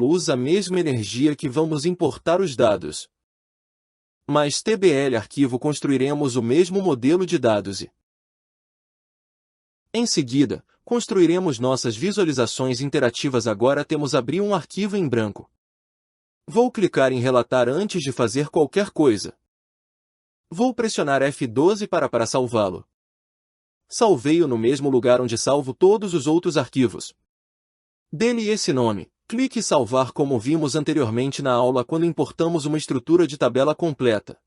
TBL usa a mesma energia que vamos importar os dados. Mas TBL arquivo construiremos o mesmo modelo de dados e, em seguida, construiremos nossas visualizações interativas. Agora temos abrir um arquivo em branco. Vou clicar em relatar antes de fazer qualquer coisa. Vou pressionar F12 para salvá-lo. Salvei-o no mesmo lugar onde salvo todos os outros arquivos. Dê-lhe esse nome. Clique em salvar como vimos anteriormente na aula quando importamos uma estrutura de tabela completa.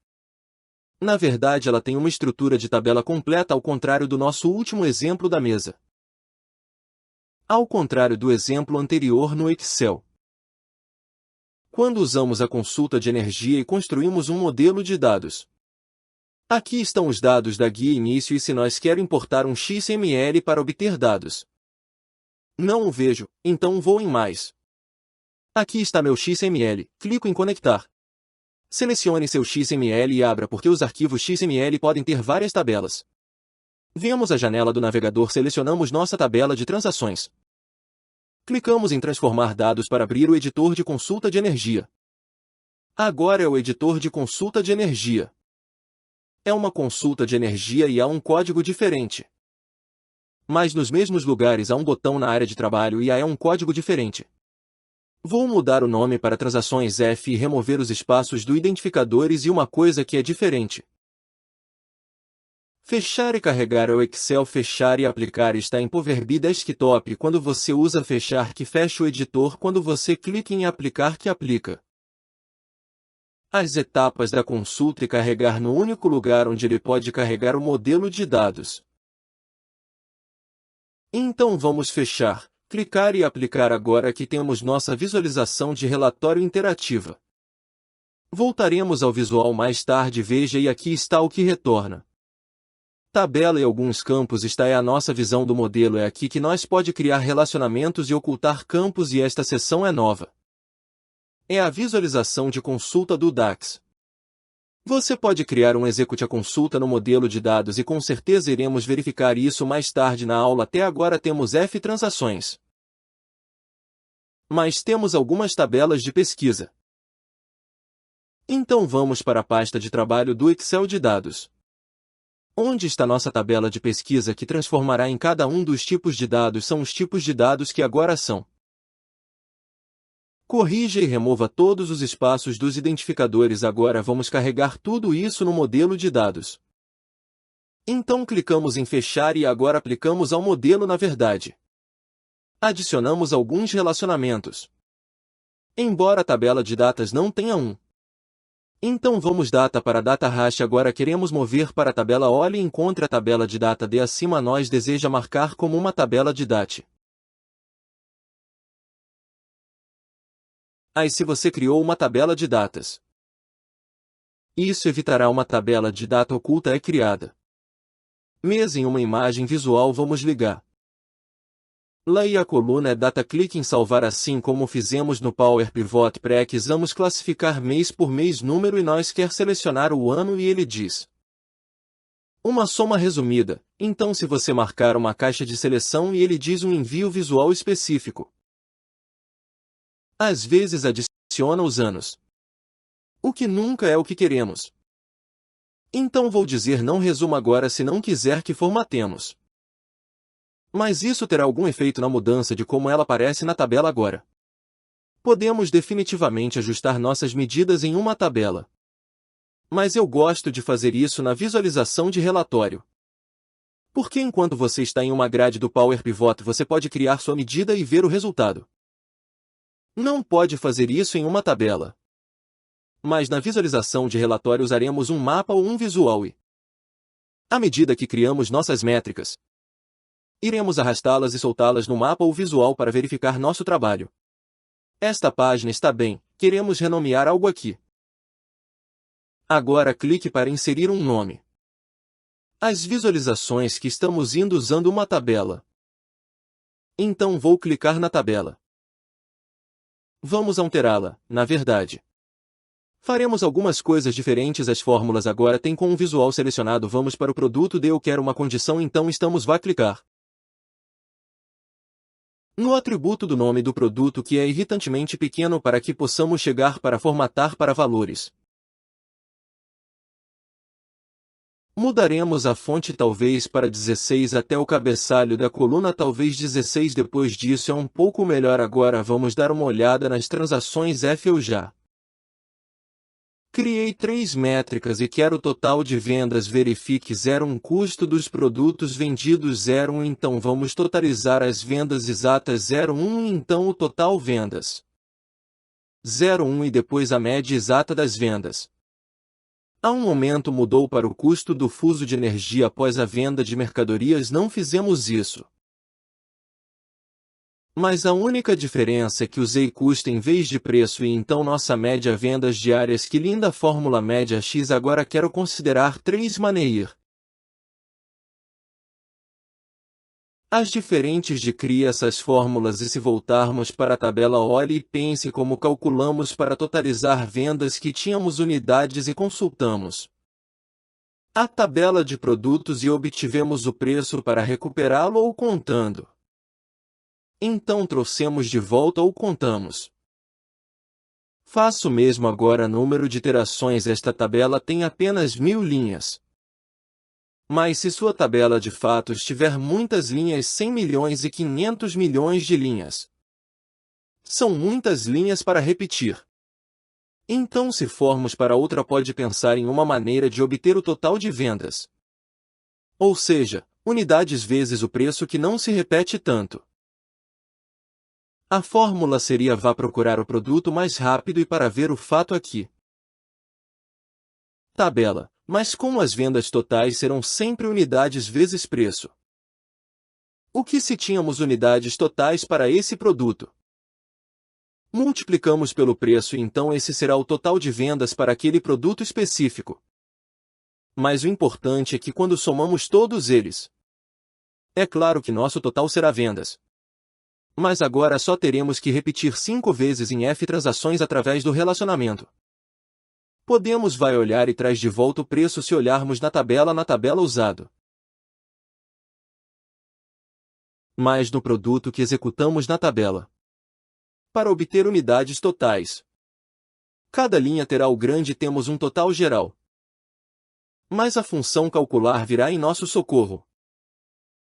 Na verdade, ela tem uma estrutura de tabela completa ao contrário do nosso último exemplo da mesa. Ao contrário do exemplo anterior no Excel. Quando usamos a consulta de energia e construímos um modelo de dados. Aqui estão os dados da guia início e se nós quero importar um XML para obter dados. Não o vejo, então vou em mais. Aqui está meu XML, clico em conectar. Selecione seu XML e abra porque os arquivos XML podem ter várias tabelas. Vemos a janela do navegador, selecionamos nossa tabela de transações. Clicamos em transformar dados para abrir o editor de consulta de energia. Agora é o editor de consulta de energia. É uma consulta de energia e há um código diferente. Mas nos mesmos lugares há um botão na área de trabalho e há um código diferente. Vou mudar o nome para transações F e remover os espaços do identificadores e uma coisa que é diferente. Fechar e carregar o Excel. Fechar e aplicar está em Power BI Desktop quando você usa fechar que fecha o editor, quando você clica em aplicar que aplica. As etapas da consulta e carregar no único lugar onde ele pode carregar o modelo de dados. Então vamos fechar, clicar e aplicar agora que temos nossa visualização de relatório interativa. Voltaremos ao visual mais tarde. Veja e aqui está o que retorna. Tabela e alguns campos. Esta é a nossa visão do modelo. É aqui que nós pode criar relacionamentos e ocultar campos e esta seção é nova. É a visualização de consulta do DAX. Você pode criar um execute a consulta no modelo de dados e com certeza iremos verificar isso mais tarde na aula. Até agora temos F transações. Mas temos algumas tabelas de pesquisa. Então vamos para a pasta de trabalho do Excel de dados. Onde está nossa tabela de pesquisa que transformará em cada um dos tipos de dados? São os tipos de dados que agora são. Corrija e remova todos os espaços dos identificadores. Agora vamos carregar tudo isso no modelo de dados. Então clicamos em fechar e agora aplicamos ao modelo. Na verdade, adicionamos alguns relacionamentos. Embora a tabela de datas não tenha um. Então vamos data para data hash. Agora queremos mover para a tabela. Olhe e encontre a tabela de data D acima. Nós deseja marcar como uma tabela de date. Aí se você criou uma tabela de datas, isso evitará uma tabela de data oculta é criada. Mês em uma imagem visual. Vamos ligar. Leia a coluna é data. Clique em salvar assim como fizemos no Power Pivot. Precisamos classificar mês por mês número e nós quer selecionar o ano e ele diz uma soma resumida. Então se você marcar uma caixa de seleção e ele diz um envio visual específico. Às vezes adiciona os anos. O que nunca é o que queremos. Então vou dizer não resuma agora se não quiser que formatemos. Mas isso terá algum efeito na mudança de como ela aparece na tabela agora. Podemos definitivamente ajustar nossas medidas em uma tabela. Mas eu gosto de fazer isso na visualização de relatório. Porque enquanto você está em uma grade do Power Pivot você pode criar sua medida e ver o resultado. Não pode fazer isso em uma tabela. Mas na visualização de relatório usaremos um mapa ou um visual e, à medida que criamos nossas métricas, iremos arrastá-las e soltá-las no mapa ou visual para verificar nosso trabalho. Esta página está bem, queremos renomear algo aqui. Agora clique para inserir um nome. As visualizações que estamos indo usando uma tabela. Então vou clicar na tabela. Vamos alterá-la, na verdade. Faremos algumas coisas diferentes. As fórmulas agora têm com um visual selecionado. Vamos para o produto D. Eu quero uma condição, então vá clicar. no atributo do nome do produto que é irritantemente pequeno para que possamos chegar para formatar para valores. Mudaremos a fonte talvez para 16 até o cabeçalho da coluna talvez 16 depois disso é um pouco melhor agora vamos dar uma olhada nas transações F eu já criei 3 métricas e quero o total de vendas verifique 01 custo dos produtos vendidos 01 então vamos totalizar as vendas exatas 01 então o total vendas 01 e depois a média exata das vendas. Há um momento mudou para o custo do fuso de energia após a venda de mercadorias não fizemos isso. Mas a única diferença é que usei custo em vez de preço e então nossa média vendas diárias que linda fórmula média X agora quero considerar 3 maneir. As diferentes de cria essas fórmulas e se voltarmos para a tabela olhe e pense como calculamos para totalizar vendas que tínhamos unidades e consultamos a tabela de produtos e obtivemos o preço para recuperá-lo ou contando. Então trouxemos de volta ou contamos. Faço mesmo agora número de iterações esta tabela tem apenas 1000 linhas. Mas se sua tabela de fatos tiver muitas linhas 100 milhões e 500 milhões de linhas. São muitas linhas para repetir. Então se formos para outra pode pensar em uma maneira de obter o total de vendas. Ou seja, unidades vezes o preço que não se repete tanto. A fórmula seria vá procurar o produto mais rápido e para ver o fato aqui. Tabela. Mas como as vendas totais serão sempre unidades vezes preço? O que se tínhamos unidades totais para esse produto? Multiplicamos pelo preço e então esse será o total de vendas para aquele produto específico. Mas o importante é que quando somamos todos eles, é claro que nosso total será vendas. Mas agora só teremos que repetir 5 vezes em F transações através do relacionamento. Podemos vai olhar e traz de volta o preço se olharmos na tabela usado. Mais no produto que executamos na tabela. Para obter unidades totais. Cada linha terá o grande temos um total geral. Mas a função calcular virá em nosso socorro.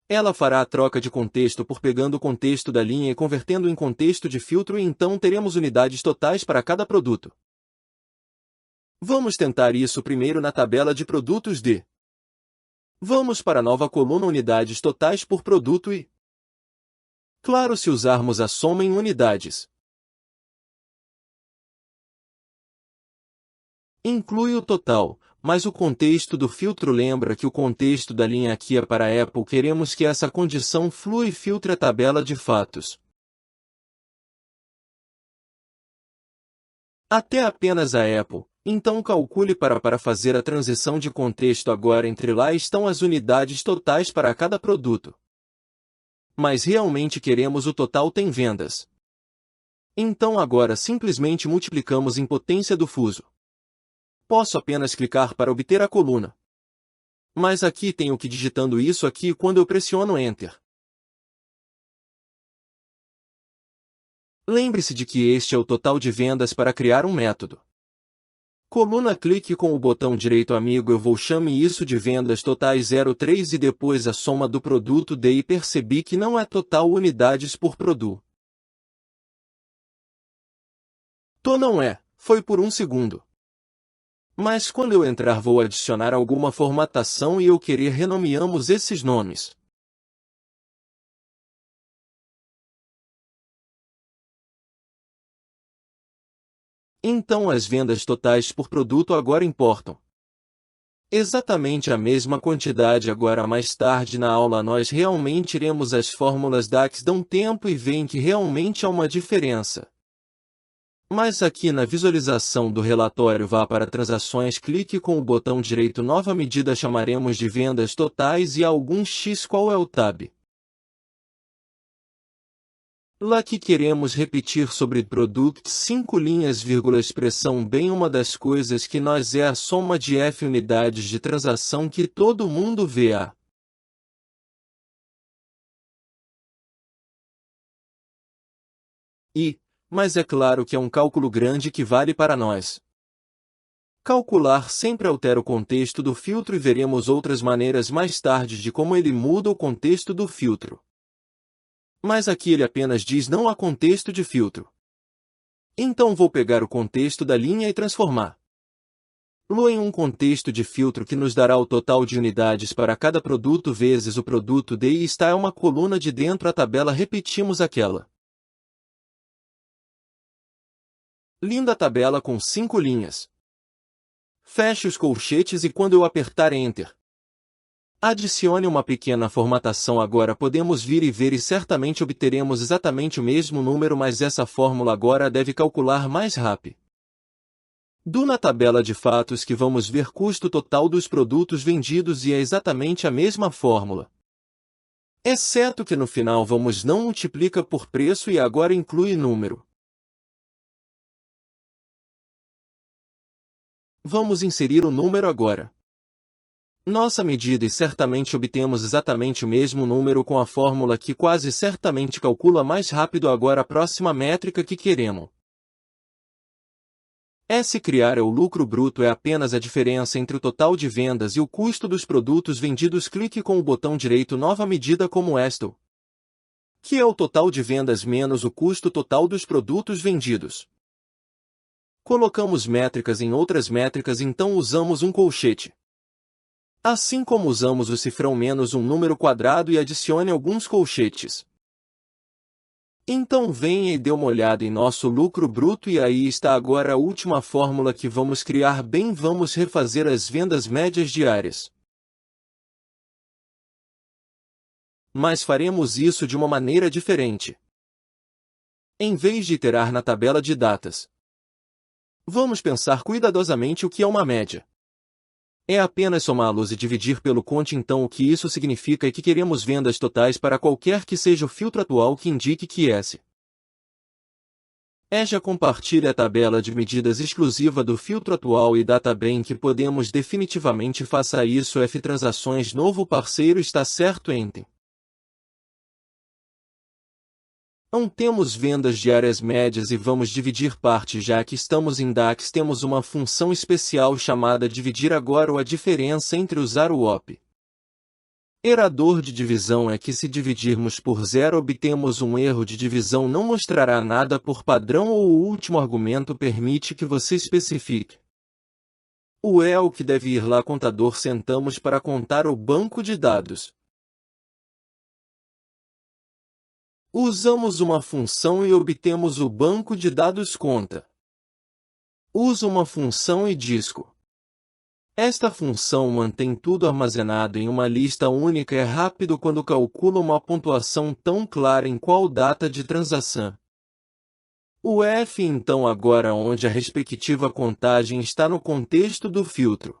Ela fará a troca de contexto por pegando o contexto da linha e convertendo em contexto de filtro e então teremos unidades totais para cada produto. Vamos tentar isso primeiro na tabela de produtos de. Vamos para a nova coluna unidades totais por produto e. Claro se usarmos a soma em unidades. Inclui o total, mas o contexto do filtro lembra que o contexto da linha aqui é para Apple queremos que essa condição flua e filtre a tabela de fatos. Até apenas a Apple. Então calcule para fazer a transição de contexto agora entre lá estão as unidades totais para cada produto. Mas realmente queremos o total tem vendas. Então agora simplesmente multiplicamos em potência do fuso. Posso apenas clicar para obter a coluna. Mas aqui tenho que digitando isso aqui quando eu pressiono Enter. Lembre-se de que este é o total de vendas para criar um método. Coluna clique com o botão direito amigo eu vou chame isso de vendas totais 03 e depois a soma do produto D e percebi que não é total unidades por produto. Não é, foi por um segundo. Mas quando eu entrar vou adicionar alguma formatação e eu querer renomeamos esses nomes. Então as vendas totais por produto agora importam. Exatamente a mesma quantidade agora mais tarde na aula nós realmente iremos as fórmulas DAX dão tempo e veem que realmente há uma diferença. Mas aqui na visualização do relatório vá para transações clique com o botão direito nova medida chamaremos de vendas totais e algum X qual é o tab. Lá que queremos repetir sobre product 5 linhas vírgula expressão bem uma das coisas que nós é a soma de F unidades de transação que todo mundo vê a Mas é claro que é um cálculo grande que vale para nós. Calcular sempre altera o contexto do filtro e veremos outras maneiras mais tarde de como ele muda o contexto do filtro. Mas aqui ele apenas diz não há contexto de filtro. Então vou pegar o contexto da linha e transformá-lo em um contexto de filtro que nos dará o total de unidades para cada produto vezes o produto D e está é uma coluna de dentro a tabela repetimos aquela. Linda tabela com 5 linhas. Feche os colchetes e quando eu apertar Enter, adicione uma pequena formatação agora podemos vir e ver e certamente obteremos exatamente o mesmo número mas essa fórmula agora deve calcular mais rápido. Na tabela de fatos que vamos ver custo total dos produtos vendidos e é exatamente a mesma fórmula. Exceto que no final vamos não multiplica por preço e agora inclui número. Vamos inserir o número agora. Nossa medida e certamente obtemos exatamente o mesmo número com a fórmula que quase certamente calcula mais rápido agora a próxima métrica que queremos. Se criar o lucro bruto é apenas a diferença entre o total de vendas e o custo dos produtos vendidos. Clique com o botão direito nova medida como esta, que é o total de vendas menos o custo total dos produtos vendidos. Colocamos métricas em outras métricas então usamos um colchete. Assim como usamos o cifrão menos um número quadrado e adicione alguns colchetes. Então venha e dê uma olhada em nosso lucro bruto e aí está agora a última fórmula que vamos criar bem vamos refazer as vendas médias diárias. Mas faremos isso de uma maneira diferente. Em vez de iterar na tabela de datas, vamos pensar cuidadosamente o que é uma média. É apenas somá-los e dividir pelo conte então o que isso significa é que queremos vendas totais para qualquer que seja o filtro atual que indique que S. Já compartilha a tabela de medidas exclusiva do filtro atual e data bem que podemos definitivamente faça isso F transações novo parceiro está certo Enter. Não temos vendas diárias médias e vamos dividir parte já que estamos em DAX temos uma função especial chamada dividir agora ou a diferença entre usar o OP. Operador de divisão é que se dividirmos por zero obtemos um erro de divisão não mostrará nada por padrão ou o último argumento permite que você especifique. O que deve ir lá contador sentamos para contar o banco de dados. Usamos uma função e obtemos o banco de dados conta. Usa uma função e disco. Esta função mantém tudo armazenado em uma lista única e é rápido quando calcula uma pontuação tão clara em qual data de transação. O F então agora onde a respectiva contagem está no contexto do filtro.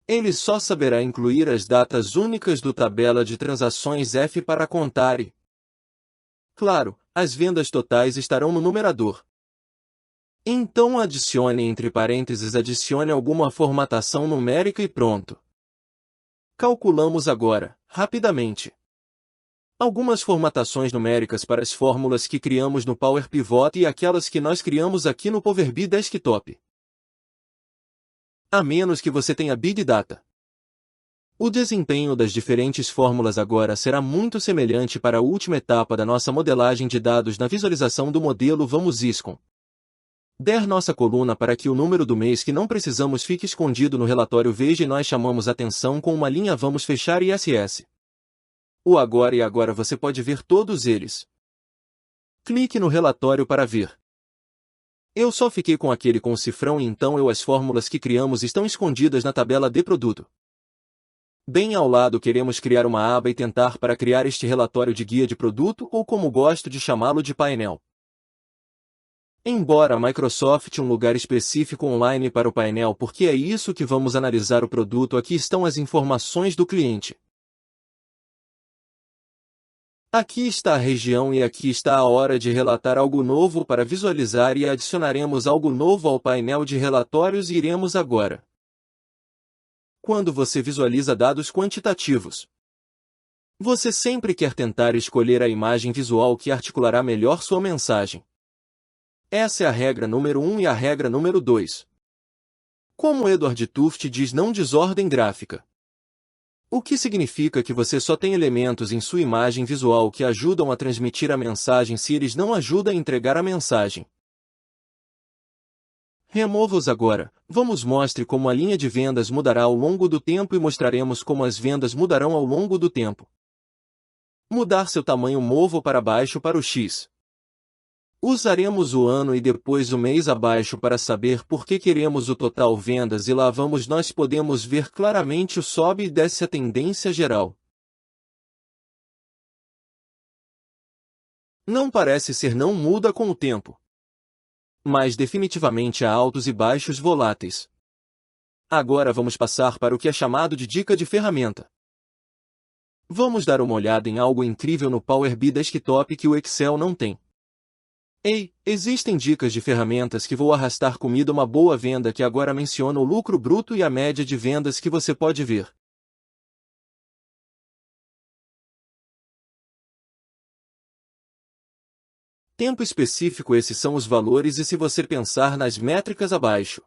Ele só saberá incluir as datas únicas do tabela de transações F para contar e, claro, as vendas totais estarão no numerador. Então adicione entre parênteses adicione alguma formatação numérica e pronto. Calculamos agora, rapidamente, algumas formatações numéricas para as fórmulas que criamos no Power Pivot e aquelas que nós criamos aqui no Power BI Desktop. A menos que você tenha Big Data. O desempenho das diferentes fórmulas agora será muito semelhante para a última etapa da nossa modelagem de dados na visualização do modelo vamos ISCOM. Der nossa coluna para que o número do mês que não precisamos fique escondido no relatório veja e nós chamamos atenção com uma linha vamos fechar ISS. O agora e agora você pode ver todos eles. Clique no relatório para ver. Eu só fiquei com aquele com o cifrão e então as fórmulas que criamos estão escondidas na tabela de produto. Bem ao lado queremos criar uma aba e tentar para criar este relatório de guia de produto ou como gosto de chamá-lo de painel. Embora a Microsoft um lugar específico online para o painel porque é isso que vamos analisar o produto aqui estão as informações do cliente. Aqui está a região e aqui está a hora de relatar algo novo para visualizar e adicionaremos algo novo ao painel de relatórios e iremos agora. Quando você visualiza dados quantitativos, Você sempre quer tentar escolher a imagem visual que articulará melhor sua mensagem. Essa é a regra número 1 e a regra número 2. Como Edward Tufte diz, não desordem gráfica. O que significa que você só tem elementos em sua imagem visual que ajudam a transmitir a mensagem se eles não ajudam a entregar a mensagem. Remova-os agora. Vamos mostre como a linha de vendas mudará ao longo do tempo e mostraremos como as vendas mudarão ao longo do tempo. Mudar seu tamanho, movo para baixo para o X. Usaremos o ano e depois o mês abaixo para saber por que queremos o total vendas e lá vamos nós podemos ver claramente o sobe e desce a tendência geral. Não parece ser, não muda com o tempo. Mas definitivamente há altos e baixos voláteis. Agora vamos passar para o que é chamado de dica de ferramenta. Vamos dar uma olhada em algo incrível no Power BI Desktop que o Excel não tem. Ei, existem dicas de ferramentas que vou arrastar comigo uma boa venda que agora menciona o lucro bruto e a média de vendas que você pode ver. Tempo específico, esses são os valores e se você pensar nas métricas abaixo.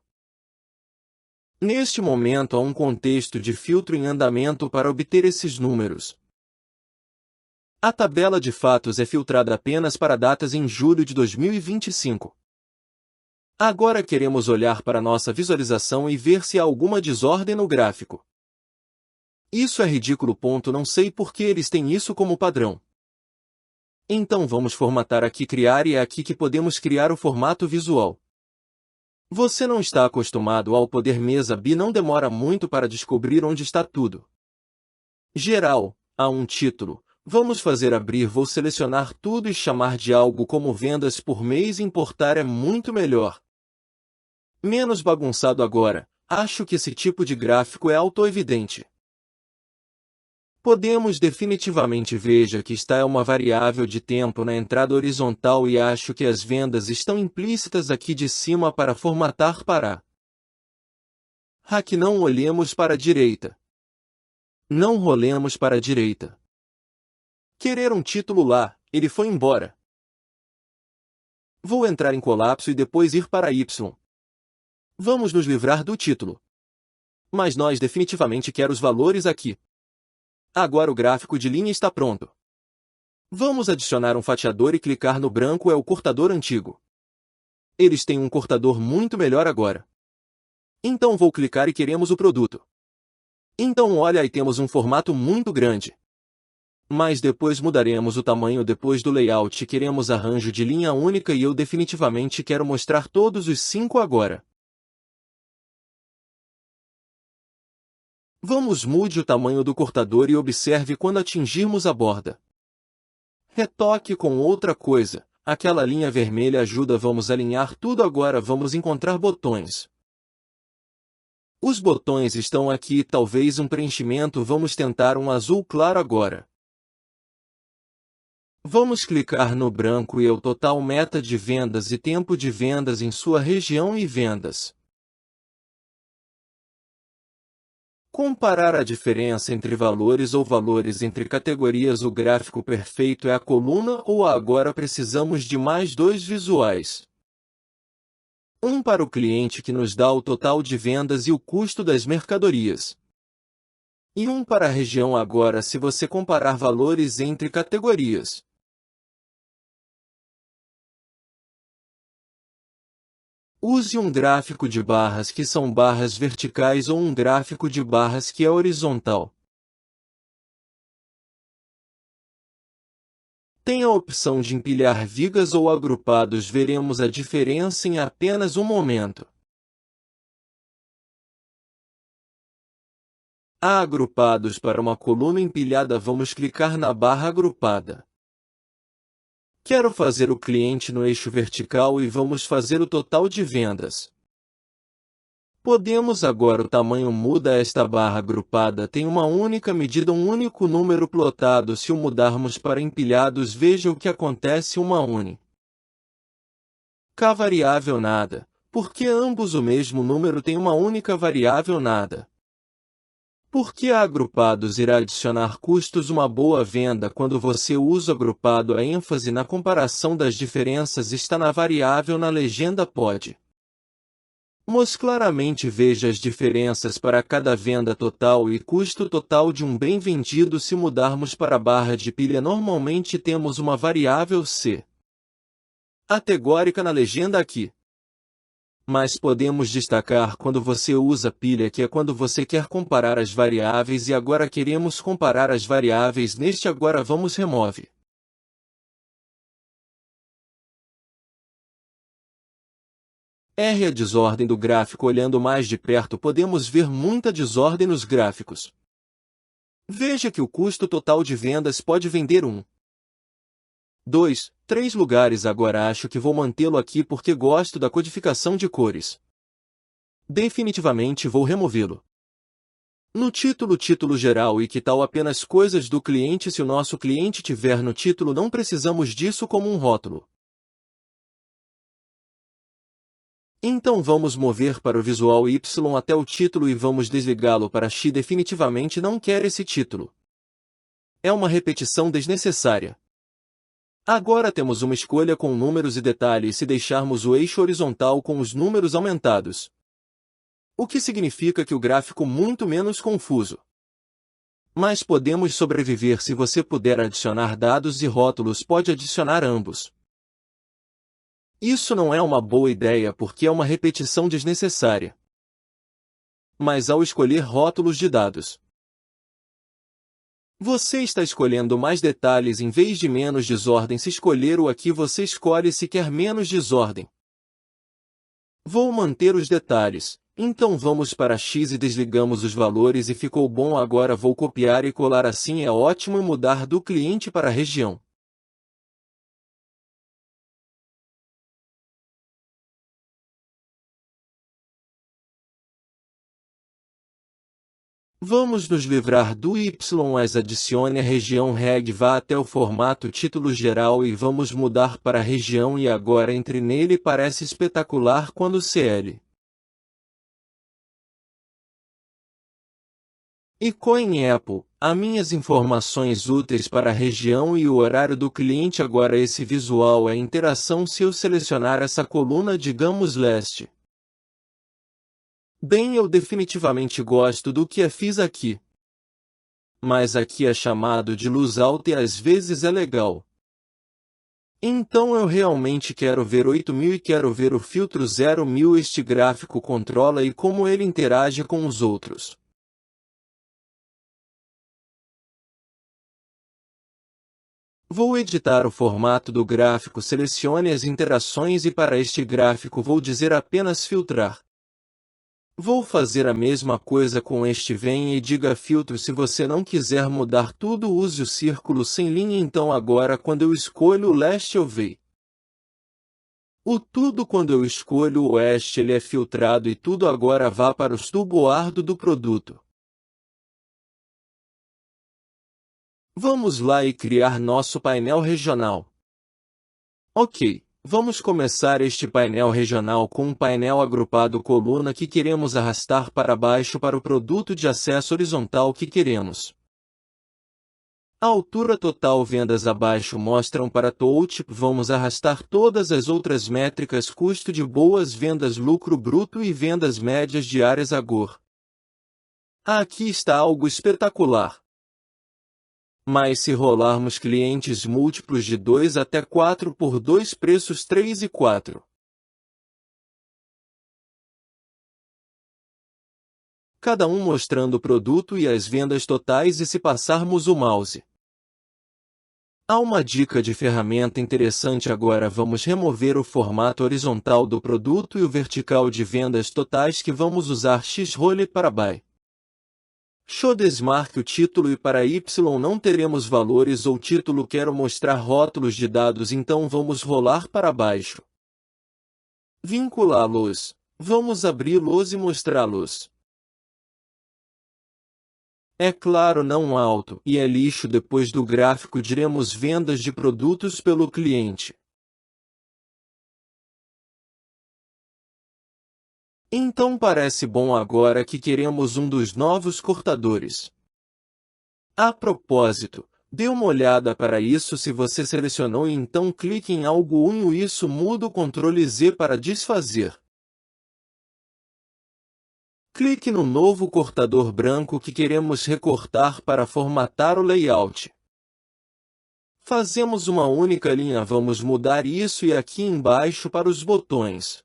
Neste momento há um contexto de filtro em andamento para obter esses números. A tabela de fatos é filtrada apenas para datas em julho de 2025. Agora queremos olhar para nossa visualização e ver se há alguma desordem no gráfico. Isso é ridículo. Não sei por que eles têm isso como padrão. Então vamos formatar aqui, criar, e é aqui que podemos criar o formato visual. Você não está acostumado ao poder mesa BI, não demora muito para descobrir onde está tudo. Geral, há um título. Vamos fazer abrir, vou selecionar tudo e chamar de algo como vendas por mês, importar é muito melhor. Menos bagunçado agora, acho que esse tipo de gráfico é autoevidente. Podemos definitivamente veja que está uma variável de tempo na entrada horizontal e acho que as vendas estão implícitas aqui de cima para formatar para. Aqui não olhemos para a direita. Não rolemos para a direita. Querer um título lá, ele foi embora. Vou entrar em colapso e depois ir para Y. Vamos nos livrar do título. Mas nós definitivamente quer os valores aqui. Agora o gráfico de linha está pronto. Vamos adicionar um fatiador e clicar no branco, é o cortador antigo. Eles têm um cortador muito melhor agora. Então vou clicar e queremos o produto. Então olha, aí temos um formato muito grande. Mas depois mudaremos o tamanho depois do layout, queremos arranjo de linha única e eu definitivamente quero mostrar todos os 5 agora. Vamos mude o tamanho do cortador e observe quando atingirmos a borda. Retoque com outra coisa, aquela linha vermelha ajuda, vamos alinhar tudo agora, vamos encontrar botões. Os botões estão aqui, talvez um preenchimento, vamos tentar um azul claro agora. Vamos clicar no branco e o total meta de vendas e tempo de vendas em sua região e vendas. Comparar a diferença entre valores ou valores entre categorias. O gráfico perfeito é a coluna ou agora precisamos de mais dois visuais. Um para o cliente que nos dá o total de vendas e o custo das mercadorias. E um para a região agora se você comparar valores entre categorias. Use um gráfico de barras que são barras verticais ou um gráfico de barras que é horizontal. Tem a opção de empilhar vigas ou agrupados, veremos a diferença em apenas um momento. Há agrupados para uma coluna empilhada, vamos clicar na barra agrupada. Quero fazer o cliente no eixo vertical e vamos fazer o total de vendas. Podemos agora o tamanho muda, esta barra agrupada tem uma única medida, um único número plotado. Se o mudarmos para empilhados, veja o que acontece, uma única variável nada, porque ambos o mesmo número tem uma única variável nada. Porque a agrupados irá adicionar custos. Uma boa venda quando você usa agrupado. A ênfase na comparação das diferenças está na variável na legenda pode. Mas claramente veja as diferenças para cada venda total e custo total de um bem vendido. Se mudarmos para a barra de pilha, normalmente temos uma variável C categórica na legenda aqui. Mas podemos destacar quando você usa pilha, que é quando você quer comparar as variáveis, e agora queremos comparar as variáveis. Neste agora vamos remove. R. A desordem do gráfico. Olhando mais de perto podemos ver muita desordem nos gráficos. Veja que o custo total de vendas pode vender 1, 2, 3 lugares. Agora acho que vou mantê-lo aqui porque gosto da codificação de cores. Definitivamente vou removê-lo. No título, título geral e que tal apenas coisas do cliente. Se o nosso cliente tiver no título, não precisamos disso como um rótulo. Então vamos mover para o visual Y até o título e vamos desligá-lo para X. Definitivamente não quero esse título. É uma repetição desnecessária. Agora temos uma escolha com números e detalhes se deixarmos o eixo horizontal com os números aumentados. O que significa que o gráfico muito menos confuso. Mas podemos sobreviver. Se você puder adicionar dados e rótulos, pode adicionar ambos. Isso não é uma boa ideia porque é uma repetição desnecessária. Mas ao escolher rótulos de dados, você está escolhendo mais detalhes em vez de menos desordem. Se escolher o aqui, você escolhe se quer menos desordem. Vou manter os detalhes. Então vamos para X e desligamos os valores e ficou bom. Agora vou copiar e colar. Assim é ótimo. E mudar do cliente para a região. Vamos nos livrar do Y. As adicione a região reg. Vá até o formato título geral e vamos mudar para a região. E agora entre nele. Parece espetacular quando CL. E Coin Apple, há minhas informações úteis para a região e o horário do cliente. Agora esse visual é interação. Se eu selecionar essa coluna, digamos leste. Bem, eu definitivamente gosto do que fiz aqui. Mas aqui é chamado de luz alta e às vezes é legal. Então eu realmente quero ver 8000 e quero ver o filtro 0.000. Este gráfico controla e como ele interage com os outros. Vou editar o formato do gráfico. Selecione as interações e para este gráfico vou dizer apenas filtrar. Vou fazer a mesma coisa com este. Venha e diga filtro. Se você não quiser mudar tudo, use o círculo sem linha. Então agora quando eu escolho o leste eu vejo o tudo. Quando eu escolho o oeste ele é filtrado e tudo. Agora vá para o tuboardo do produto. Vamos lá e criar nosso painel regional. Ok. Vamos começar este painel regional com um painel agrupado coluna que queremos arrastar para baixo para o produto de acesso horizontal que queremos. A altura total vendas abaixo mostram para touch. Vamos arrastar todas as outras métricas: custo de boas vendas, lucro bruto e vendas médias diárias agora. Aqui está algo espetacular. Mas se rolarmos clientes múltiplos de 2 até 4 por 2 preços 3 e 4. Cada um mostrando o produto e as vendas totais. E se passarmos o mouse. Há uma dica de ferramenta interessante. Agora vamos remover o formato horizontal do produto e o vertical de vendas totais que vamos usar X-Roll para by. Show desmarque o título e para Y não teremos valores ou título. Quero mostrar rótulos de dados, então vamos rolar para baixo. Vinculá-los. Vamos abri-los e mostrá-los. É claro, não alto e é lixo. Depois do gráfico diremos vendas de produtos pelo cliente. Então parece bom agora que queremos um dos novos cortadores. A propósito, dê uma olhada para isso se você selecionou e então clique em algo único e isso muda o Ctrl Z para desfazer. Clique no novo cortador branco que queremos recortar para formatar o layout. Fazemos uma única linha, vamos mudar isso e aqui embaixo para os botões.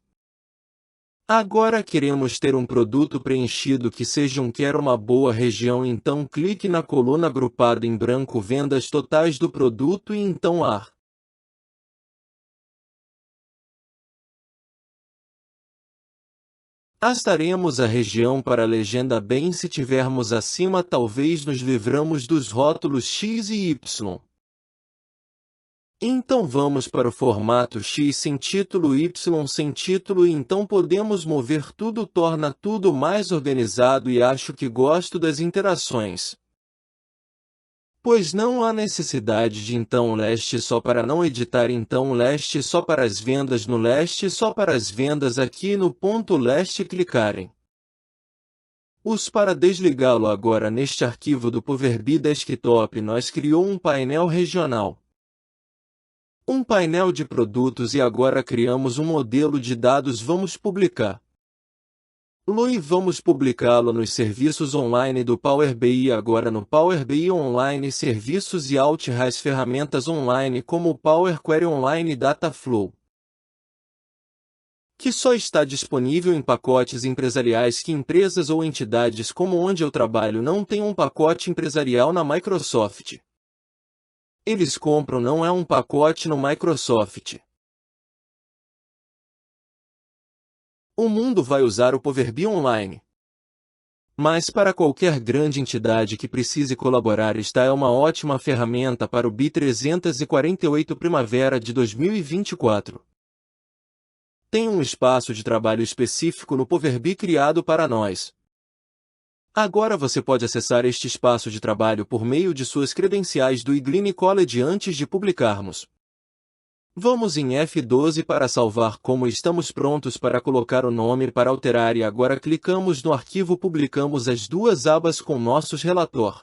Agora queremos ter um produto preenchido que seja quer uma boa região, então clique na coluna agrupada em branco vendas totais do produto e então Astaremos a região para a legenda bem se tivermos acima talvez nos livramos dos rótulos X e Y. Então vamos para o formato X sem título, Y sem título e então podemos mover tudo, torna tudo mais organizado e acho que gosto das interações. Pois não há necessidade de então leste só para não editar, então leste só para as vendas, no leste só para as vendas, aqui no ponto leste clicarem. Para desligá-lo agora neste arquivo do Power BI Desktop nós criou um painel regional. Um painel de produtos e agora criamos um modelo de dados, vamos publicar. E vamos publicá-lo nos serviços online do Power BI agora no Power BI Online Serviços e Outras ferramentas online como o Power Query Online Dataflow, que só está disponível em pacotes empresariais que empresas ou entidades como onde eu trabalho não têm um pacote empresarial na Microsoft. Eles compram, não é um pacote no Microsoft. O mundo vai usar o Power BI Online. Mas para qualquer grande entidade que precise colaborar, esta é uma ótima ferramenta para o BI 348 Primavera de 2024. Tem um espaço de trabalho específico no Power BI criado para nós. Agora você pode acessar este espaço de trabalho por meio de suas credenciais do Eglin College antes de publicarmos. Vamos em F12 para salvar, como estamos prontos para colocar o nome para alterar e agora clicamos no arquivo, publicamos as duas abas com nossos relator.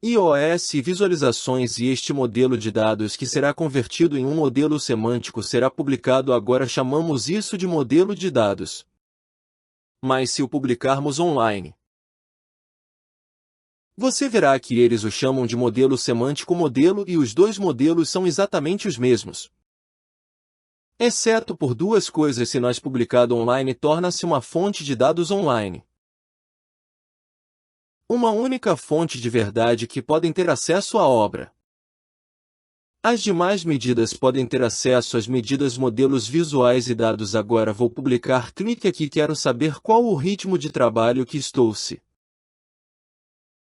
iOS e visualizações e este modelo de dados que será convertido em um modelo semântico será publicado agora, chamamos isso de modelo de dados. Mas se o publicarmos online, você verá que eles o chamam de modelo semântico modelo e os dois modelos são exatamente os mesmos. Exceto por duas coisas: se nós publicado online torna-se uma fonte de dados online. Uma única fonte de verdade que podem ter acesso à obra. As demais medidas podem ter acesso às medidas modelos visuais e dados. Agora vou publicar, clique aqui, quero saber qual o ritmo de trabalho que estou se